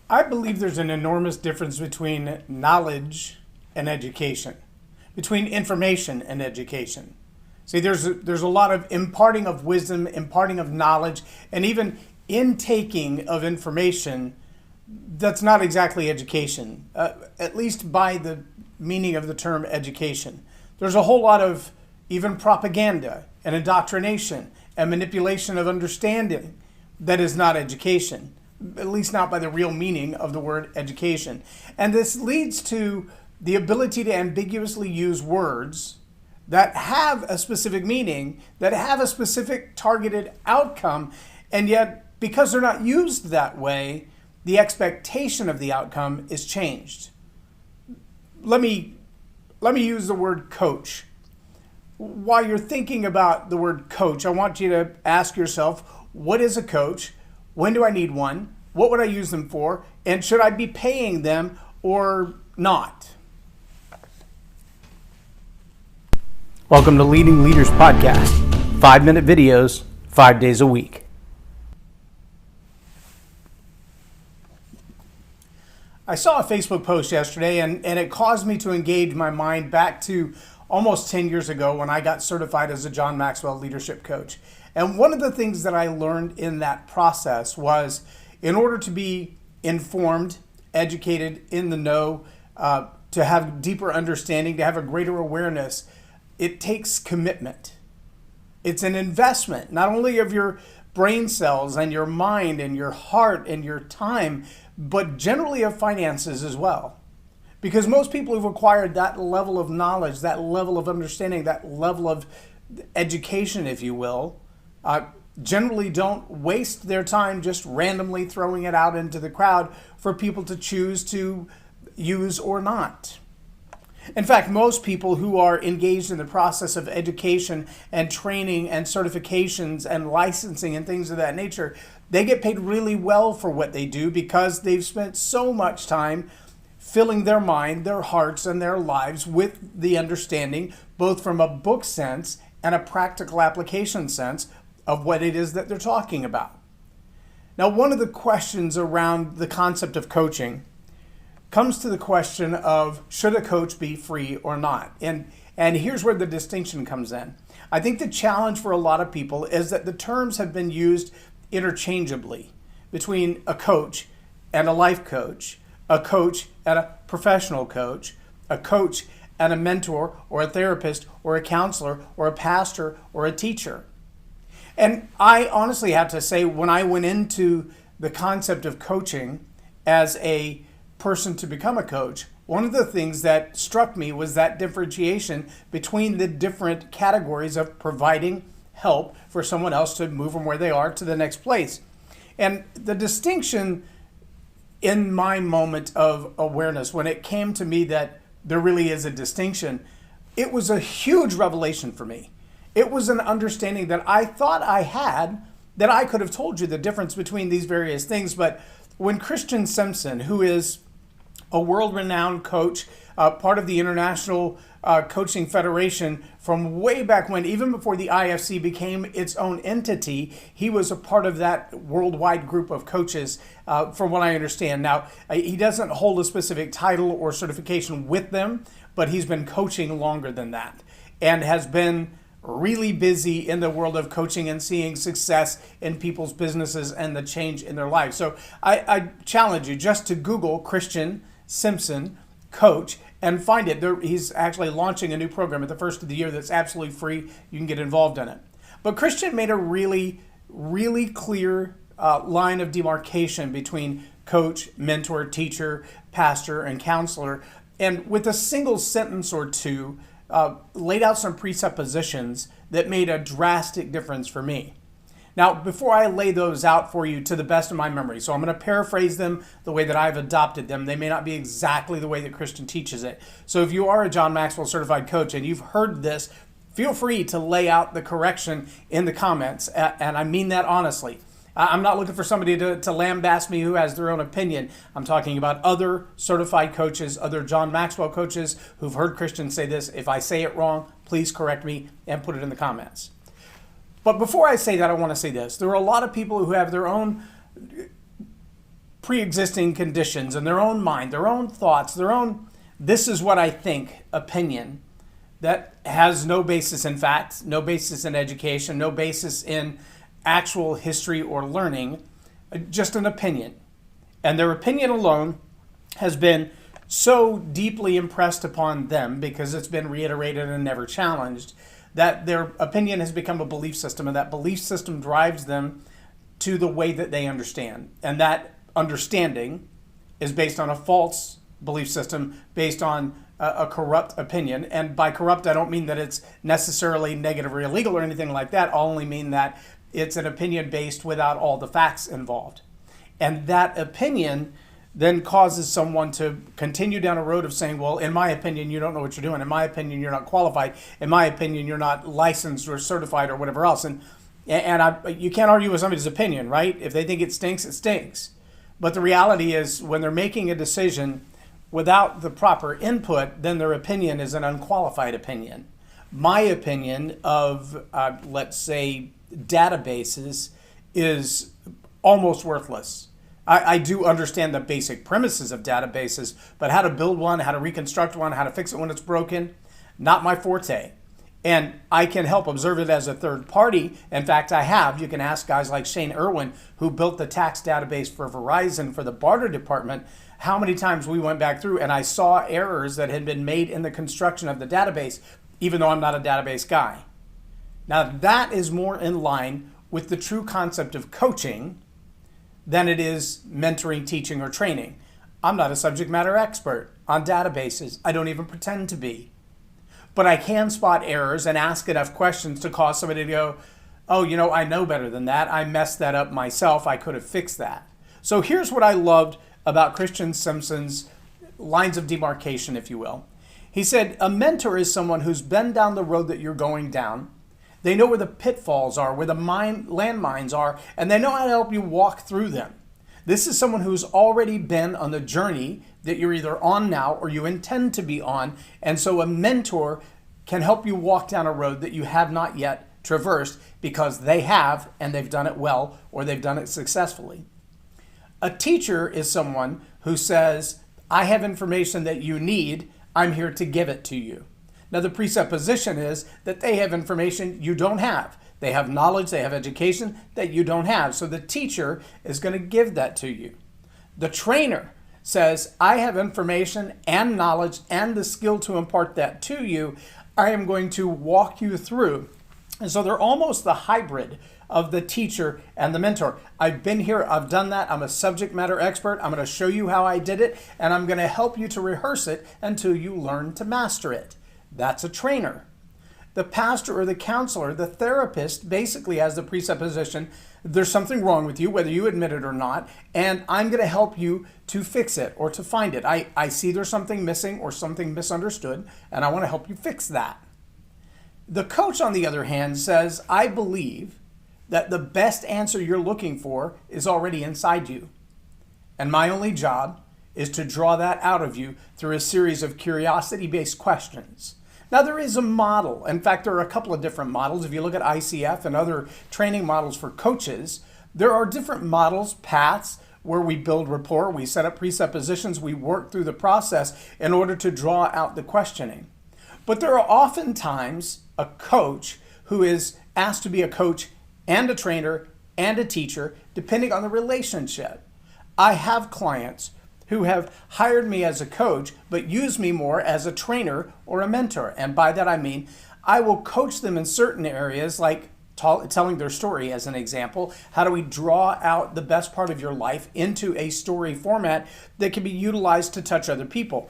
I believe there's an enormous difference between knowledge and education, between information and education. See, there's a lot of imparting of wisdom, imparting of knowledge, and even intaking of information that's not exactly education, at least by the meaning of the term education. There's a whole lot of even propaganda and indoctrination and manipulation of understanding that is not education, at least not by the real meaning of the word education. And this leads to the ability to ambiguously use words that have a specific meaning, that have a specific targeted outcome, and yet because they're not used that way, the expectation of the outcome is changed. Let me use the word coach. While you're thinking about the word coach, I want you to ask yourself, what is a coach? When do I need one? What would I use them for? And should I be paying them or not? Welcome to Leading Leaders Podcast. 5-minute videos, 5 days a week. I saw a Facebook post yesterday and it caused me to engage my mind back to almost 10 years ago when I got certified as a John Maxwell leadership coach. And one of the things that I learned in that process was in order to be informed, educated, in the know, to have deeper understanding, to have a greater awareness, it takes commitment. It's an investment, not only of your brain cells and your mind and your heart and your time, but generally of finances as well. Because most people who've acquired that level of knowledge, that level of understanding, that level of education, if you will, generally don't waste their time just randomly throwing it out into the crowd for people to choose to use or not. In fact, most people who are engaged in the process of education and training and certifications and licensing and things of that nature, they get paid really well for what they do because they've spent so much time filling their mind, their hearts, and their lives with the understanding, both from a book sense and a practical application sense of what it is that they're talking about. Now, one of the questions around the concept of coaching comes to the question of, should a coach be free or not? And here's where the distinction comes in. I think the challenge for a lot of people is that the terms have been used interchangeably between a coach and a life coach, a coach and a professional coach, a coach and a mentor or a therapist or a counselor or a pastor or a teacher. And I honestly have to say, when I went into the concept of coaching as a person to become a coach, one of the things that struck me was that differentiation between the different categories of providing help for someone else to move from where they are to the next place. And the distinction in my moment of awareness, when it came to me that there really is a distinction, it was a huge revelation for me. It was an understanding that I thought I had, that I could have told you the difference between these various things. But when Christian Simpson, who is a world-renowned coach, part of the International Coaching Federation from way back when, even before the IFC became its own entity, he was a part of that worldwide group of coaches, from what I understand. Now, he doesn't hold a specific title or certification with them, but he's been coaching longer than that and has been really busy in the world of coaching and seeing success in people's businesses and the change in their lives. So I challenge you just to Google Christian Simpson coach and find it. He's actually launching a new program at the first of the year that's absolutely free. You can get involved in it. But Christian made a really, really clear line of demarcation between coach, mentor, teacher, pastor, and counselor. And with a single sentence or two, laid out some presuppositions that made a drastic difference for me. Now, before I lay those out for you to the best of my memory, so I'm going to paraphrase them the way that I've adopted them. They may not be exactly the way that Christian teaches it. So if you are a John Maxwell certified coach and you've heard this, feel free to lay out the correction in the comments. And I mean that honestly. I'm not looking for somebody to lambaste me who has their own opinion. I'm talking about other certified coaches, other John Maxwell coaches who've heard Christian say this. If I say it wrong, please correct me and put it in the comments. But before I say that, I want to say this. There are a lot of people who have their own pre-existing conditions and their own mind, their own thoughts, their own, this is what I think, opinion that has no basis in facts, no basis in education, no basis in actual history or learning, just an opinion. And their opinion alone has been so deeply impressed upon them because it's been reiterated and never challenged that their opinion has become a belief system, and that belief system drives them to the way that they understand. And that understanding is based on a false belief system, based on a corrupt opinion. And by corrupt, I don't mean that it's necessarily negative or illegal or anything like that. I only mean that it's an opinion based without all the facts involved. And that opinion then causes someone to continue down a road of saying, well, in my opinion, you don't know what you're doing. In my opinion, you're not qualified. In my opinion, you're not licensed or certified or whatever else. And you can't argue with somebody's opinion, right? If they think it stinks, it stinks. But the reality is when they're making a decision without the proper input, then their opinion is an unqualified opinion. My opinion of, let's say, databases is almost worthless. I do understand the basic premises of databases, but how to build one, how to reconstruct one, how to fix it when it's broken, not my forte. And I can help observe it as a third party. In fact, I have. You can ask guys like Shane Irwin, who built the tax database for Verizon for the barter department, how many times we went back through and I saw errors that had been made in the construction of the database, even though I'm not a database guy. Now, that is more in line with the true concept of coaching than it is mentoring, teaching, or training. I'm not a subject matter expert on databases. I don't even pretend to be. But I can spot errors and ask enough questions to cause somebody to go, oh, I know better than that. I messed that up myself. I could have fixed that. So here's what I loved about Christian Simpson's lines of demarcation, if you will. He said, a mentor is someone who's been down the road that you're going down. They know where the pitfalls are, where the landmines are, and they know how to help you walk through them. This is someone who's already been on the journey that you're either on now or you intend to be on. And so a mentor can help you walk down a road that you have not yet traversed because they have, and they've done it well, or they've done it successfully. A teacher is someone who says, I have information that you need. I'm here to give it to you. Now, the presupposition is that they have information you don't have. They have knowledge, they have education that you don't have. So the teacher is going to give that to you. The trainer says, I have information and knowledge and the skill to impart that to you. I am going to walk you through. And so they're almost the hybrid of the teacher and the mentor. I've been here, I've done that. I'm a subject matter expert. I'm going to show you how I did it, and I'm going to help you to rehearse it until you learn to master it. That's a trainer. The pastor or the counselor, the therapist, basically has the presupposition there's something wrong with you, whether you admit it or not, and I'm going to help you to fix it or to find it. I see there's something missing or something misunderstood, and I want to help you fix that. The coach, on the other hand, says, I believe that the best answer you're looking for is already inside you, and my only job is to draw that out of you through a series of curiosity-based questions. Now, there is a model. In fact, there are a couple of different models. If you look at ICF and other training models for coaches, there are different models, paths, where we build rapport, we set up presuppositions, we work through the process in order to draw out the questioning. But there are oftentimes a coach who is asked to be a coach and a trainer and a teacher, depending on the relationship. I have clients who have hired me as a coach, but use me more as a trainer or a mentor. And by that I mean, I will coach them in certain areas, like telling their story as an example. How do we draw out the best part of your life into a story format that can be utilized to touch other people?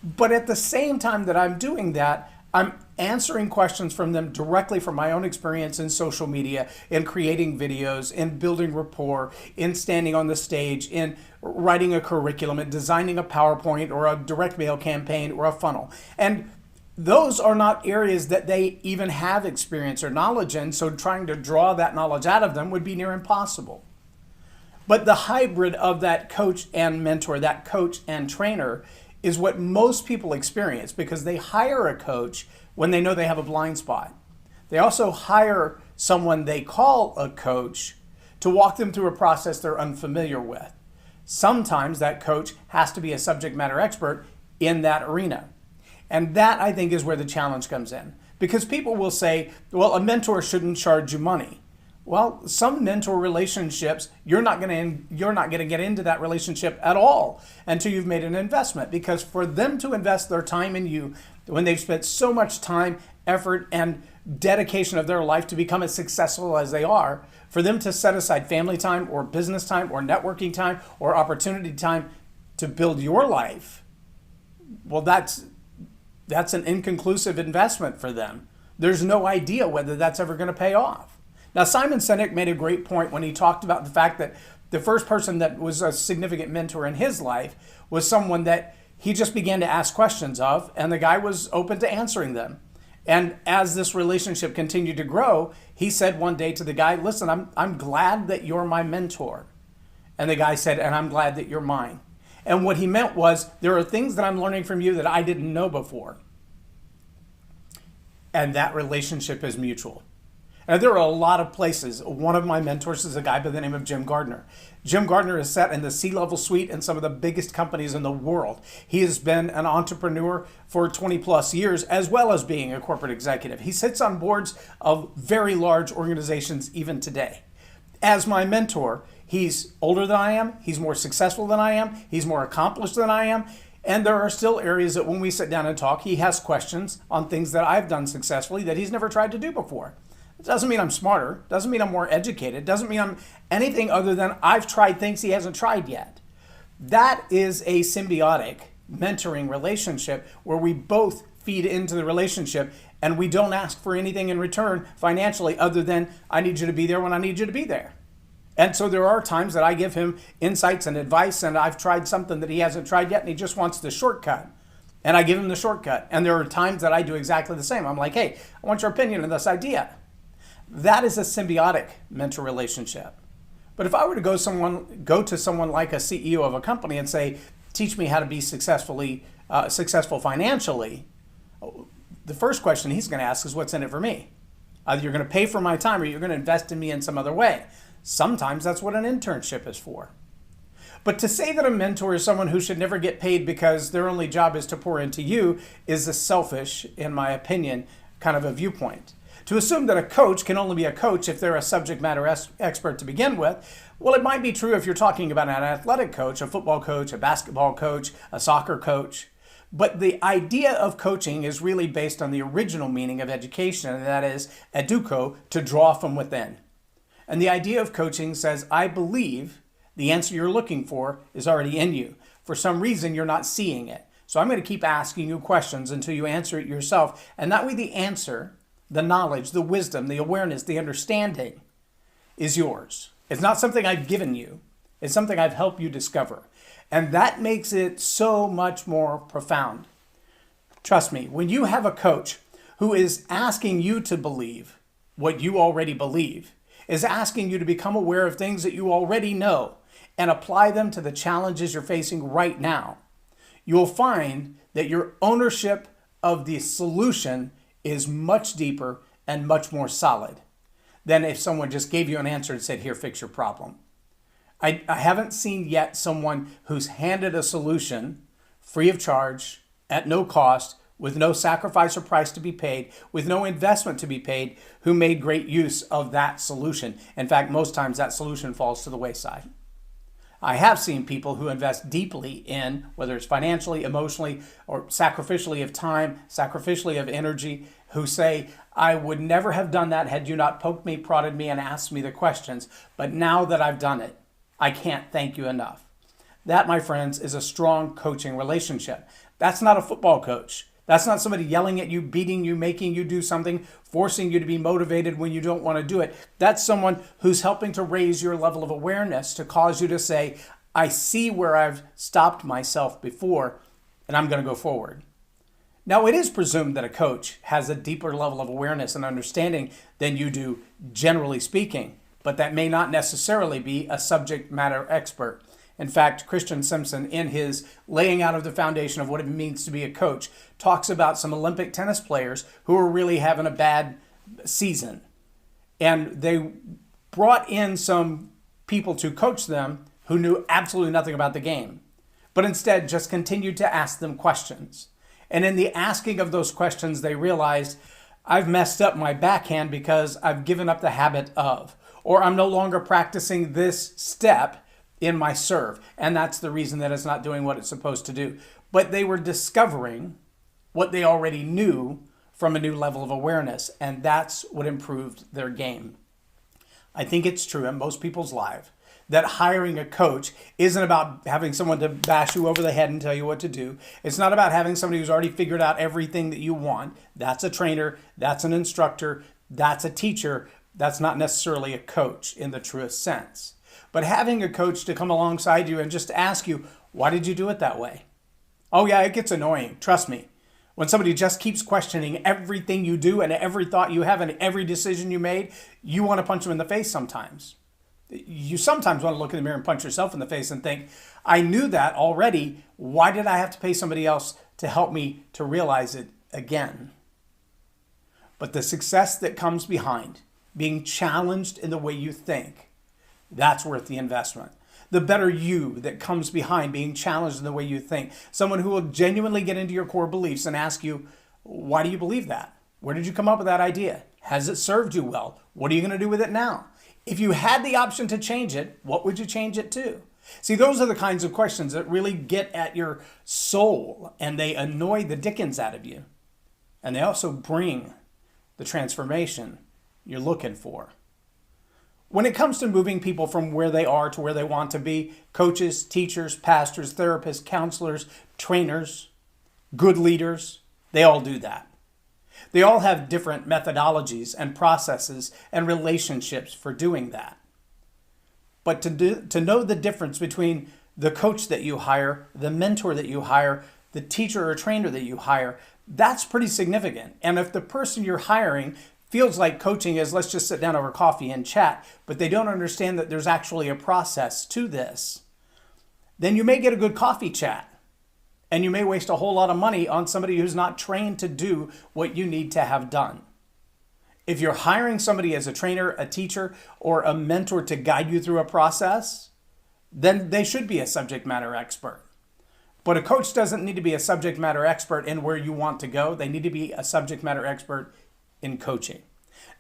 But at the same time that I'm doing that, I'm answering questions from them directly from my own experience in social media, in creating videos, in building rapport, in standing on the stage, in writing a curriculum, in designing a PowerPoint or a direct mail campaign or a funnel. And those are not areas that they even have experience or knowledge in, so trying to draw that knowledge out of them would be near impossible. But the hybrid of that coach and mentor, that coach and trainer, is what most people experience because they hire a coach when they know they have a blind spot. They also hire someone they call a coach to walk them through a process they're unfamiliar with. Sometimes that coach has to be a subject matter expert in that arena. And that, I think, is where the challenge comes in. Because people will say, well, a mentor shouldn't charge you money. Well, some mentor relationships, you're not going to get into that relationship at all until you've made an investment. Because for them to invest their time in you, when they've spent so much time, effort, and dedication of their life to become as successful as they are, for them to set aside family time or business time or networking time or opportunity time to build your life, well, that's an inconclusive investment for them. There's no idea whether that's ever going to pay off. Now, Simon Sinek made a great point when he talked about the fact that the first person that was a significant mentor in his life was someone that he just began to ask questions of, and the guy was open to answering them. And as this relationship continued to grow, he said one day to the guy, listen, I'm glad that you're my mentor. And the guy said, and I'm glad that you're mine. And what he meant was, there are things that I'm learning from you that I didn't know before. And that relationship is mutual. And there are a lot of places. One of my mentors is a guy by the name of Jim Gardner. Jim Gardner is set in the C-level suite in some of the biggest companies in the world. He has been an entrepreneur for 20 plus years, as well as being a corporate executive. He sits on boards of very large organizations even today. As my mentor, he's older than I am, he's more successful than I am, he's more accomplished than I am, and there are still areas that when we sit down and talk, he has questions on things that I've done successfully that he's never tried to do before. It doesn't mean I'm smarter, doesn't mean I'm more educated, doesn't mean I'm anything other than I've tried things he hasn't tried yet. That is a symbiotic mentoring relationship where we both feed into the relationship and we don't ask for anything in return financially other than I need you to be there when I need you to be there. And so there are times that I give him insights and advice, and I've tried something that he hasn't tried yet and he just wants the shortcut. And I give him the shortcut. And there are times that I do exactly the same. I'm like, hey, I want your opinion on this idea. That is a symbiotic mentor relationship. But if I were to go to someone like a CEO of a company and say, teach me how to be successful financially, the first question he's going to ask is, what's in it for me? Either you're going to pay for my time or you're going to invest in me in some other way. Sometimes that's what an internship is for. But to say that a mentor is someone who should never get paid because their only job is to pour into you is a selfish, in my opinion, kind of a viewpoint. To assume that a coach can only be a coach if they're a subject matter expert to begin with, well, it might be true if you're talking about an athletic coach, a football coach, a basketball coach, a soccer coach. But the idea of coaching is really based on the original meaning of education, and that is educo, to draw from within. And the idea of coaching says, I believe the answer you're looking for is already in you. For some reason, you're not seeing it. So I'm going to keep asking you questions until you answer it yourself. And that way the answer, the knowledge, the wisdom, the awareness, the understanding is yours. It's not something I've given you. It's something I've helped you discover. And that makes it so much more profound. Trust me, when you have a coach who is asking you to believe what you already believe, is asking you to become aware of things that you already know and apply them to the challenges you're facing right now, you'll find that your ownership of the solution is much deeper and much more solid than if someone just gave you an answer and said, here, fix your problem. I haven't seen yet someone who's handed a solution free of charge, at no cost, with no sacrifice or price to be paid, with no investment to be paid, who made great use of that solution. In fact, most times that solution falls to the wayside. I have seen people who invest deeply in, whether it's financially, emotionally, or sacrificially of time, sacrificially of energy, who say, I would never have done that had you not poked me, prodded me, and asked me the questions. But now that I've done it, I can't thank you enough. That, my friends, is a strong coaching relationship. That's not a football coach. That's not somebody yelling at you, beating you, making you do something, forcing you to be motivated when you don't want to do it. That's someone who's helping to raise your level of awareness to cause you to say, I see where I've stopped myself before, and I'm going to go forward. Now, it is presumed that a coach has a deeper level of awareness and understanding than you do, generally speaking, but that may not necessarily be a subject matter expert. In fact, Christian Simpson, in his laying out of the foundation of what it means to be a coach, talks about some Olympic tennis players who are really having a bad season. And they brought in some people to coach them who knew absolutely nothing about the game, but instead just continued to ask them questions. And in the asking of those questions, they realized, I've messed up my backhand because I've given up the habit of, or I'm no longer practicing this step in my serve. And that's the reason that it's not doing what it's supposed to do. But they were discovering what they already knew from a new level of awareness. And that's what improved their game. I think it's true in most people's lives that hiring a coach isn't about having someone to bash you over the head and tell you what to do. It's not about having somebody who's already figured out everything that you want. That's a trainer, that's an instructor, that's a teacher. That's not necessarily a coach in the truest sense. But having a coach to come alongside you and just ask you, why did you do it that way? Oh yeah, it gets annoying, trust me. When somebody just keeps questioning everything you do and every thought you have and every decision you made, you want to punch them in the face sometimes. You sometimes want to look in the mirror and punch yourself in the face and think, I knew that already. Why did I have to pay somebody else to help me to realize it again? But the success that comes behind being challenged in the way you think, that's worth the investment. The better you that comes behind being challenged in the way you think. Someone who will genuinely get into your core beliefs and ask you, why do you believe that? Where did you come up with that idea? Has it served you well? What are you going to do with it now? If you had the option to change it, what would you change it to? See, those are the kinds of questions that really get at your soul, and they annoy the dickens out of you. And they also bring the transformation you're looking for. When it comes to moving people from where they are to where they want to be, coaches, teachers, pastors, therapists, counselors, trainers, good leaders, they all do that. They all have different methodologies and processes and relationships for doing that. But to know the difference between the coach that you hire, the mentor that you hire, the teacher or trainer that you hire, that's pretty significant. And if the person you're hiring feels like coaching is let's just sit down over coffee and chat, but they don't understand that there's actually a process to this, then you may get a good coffee chat. And you may waste a whole lot of money on somebody who's not trained to do what you need to have done. If you're hiring somebody as a trainer, a teacher, or a mentor to guide you through a process, then they should be a subject matter expert. But a coach doesn't need to be a subject matter expert in where you want to go. They need to be a subject matter expert in coaching.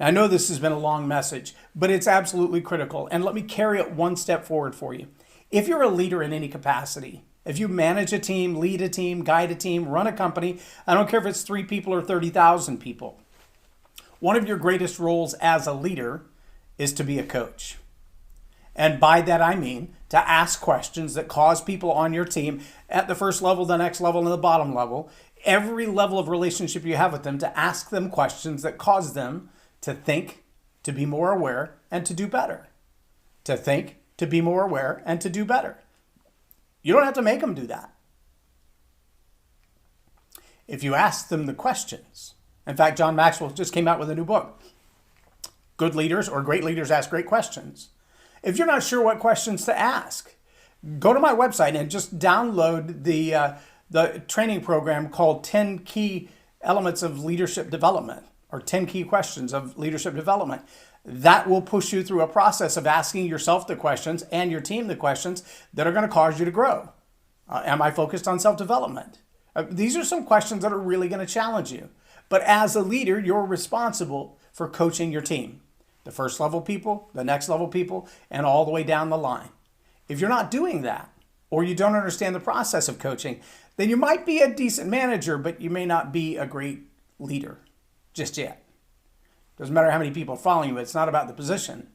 Now, I know this has been a long message, but it's absolutely critical. And let me carry it one step forward for you. If you're a leader in any capacity, if you manage a team, lead a team, guide a team, run a company, I don't care if it's 3 people or 30,000 people. One of your greatest roles as a leader is to be a coach. And by that I mean to ask questions that cause people on your team at the first level, the next level, and the bottom level, every level of relationship you have with them, to ask them questions that cause them to think, to be more aware, and to do better. To think, to be more aware, and to do better. You don't have to make them do that. If you ask them the questions. In fact, John Maxwell just came out with a new book. Good leaders or great leaders ask great questions. If you're not sure what questions to ask, go to my website and just download the training program called 10 Key Elements of Leadership Development, or 10 Key Questions of Leadership Development. That will push you through a process of asking yourself the questions and your team the questions that are going to cause you to grow. Am I focused on self-development? These are some questions that are really going to challenge you. But as a leader, you're responsible for coaching your team. The first level people, the next level people, and all the way down the line. If you're not doing that, or you don't understand the process of coaching, then you might be a decent manager, but you may not be a great leader just yet. Doesn't matter how many people are following you. It's not about the position.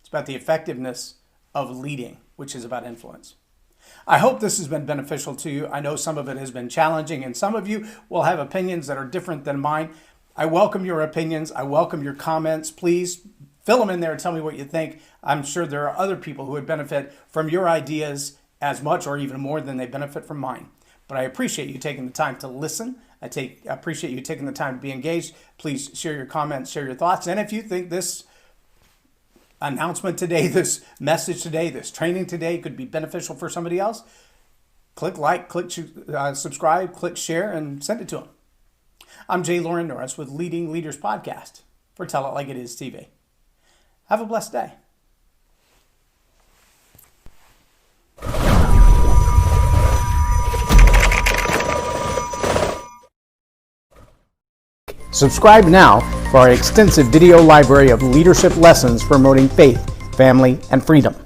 It's about the effectiveness of leading, which is about influence. I hope this has been beneficial to you. I know some of it has been challenging, and some of you will have opinions that are different than mine. I welcome your opinions. I welcome your comments. Please fill them in there and tell me what you think. I'm sure there are other people who would benefit from your ideas as much or even more than they benefit from mine. But I appreciate you taking the time to listen. I appreciate you taking the time to be engaged. Please share your comments, share your thoughts. And if you think this announcement today, this message today, this training today could be beneficial for somebody else, click like, click subscribe, click share, and send it to them. I'm J Loren Norris with Leading Leaders Podcast for Tell It Like It Is TV. Have a blessed day. Subscribe now for our extensive video library of leadership lessons promoting faith, family, and freedom.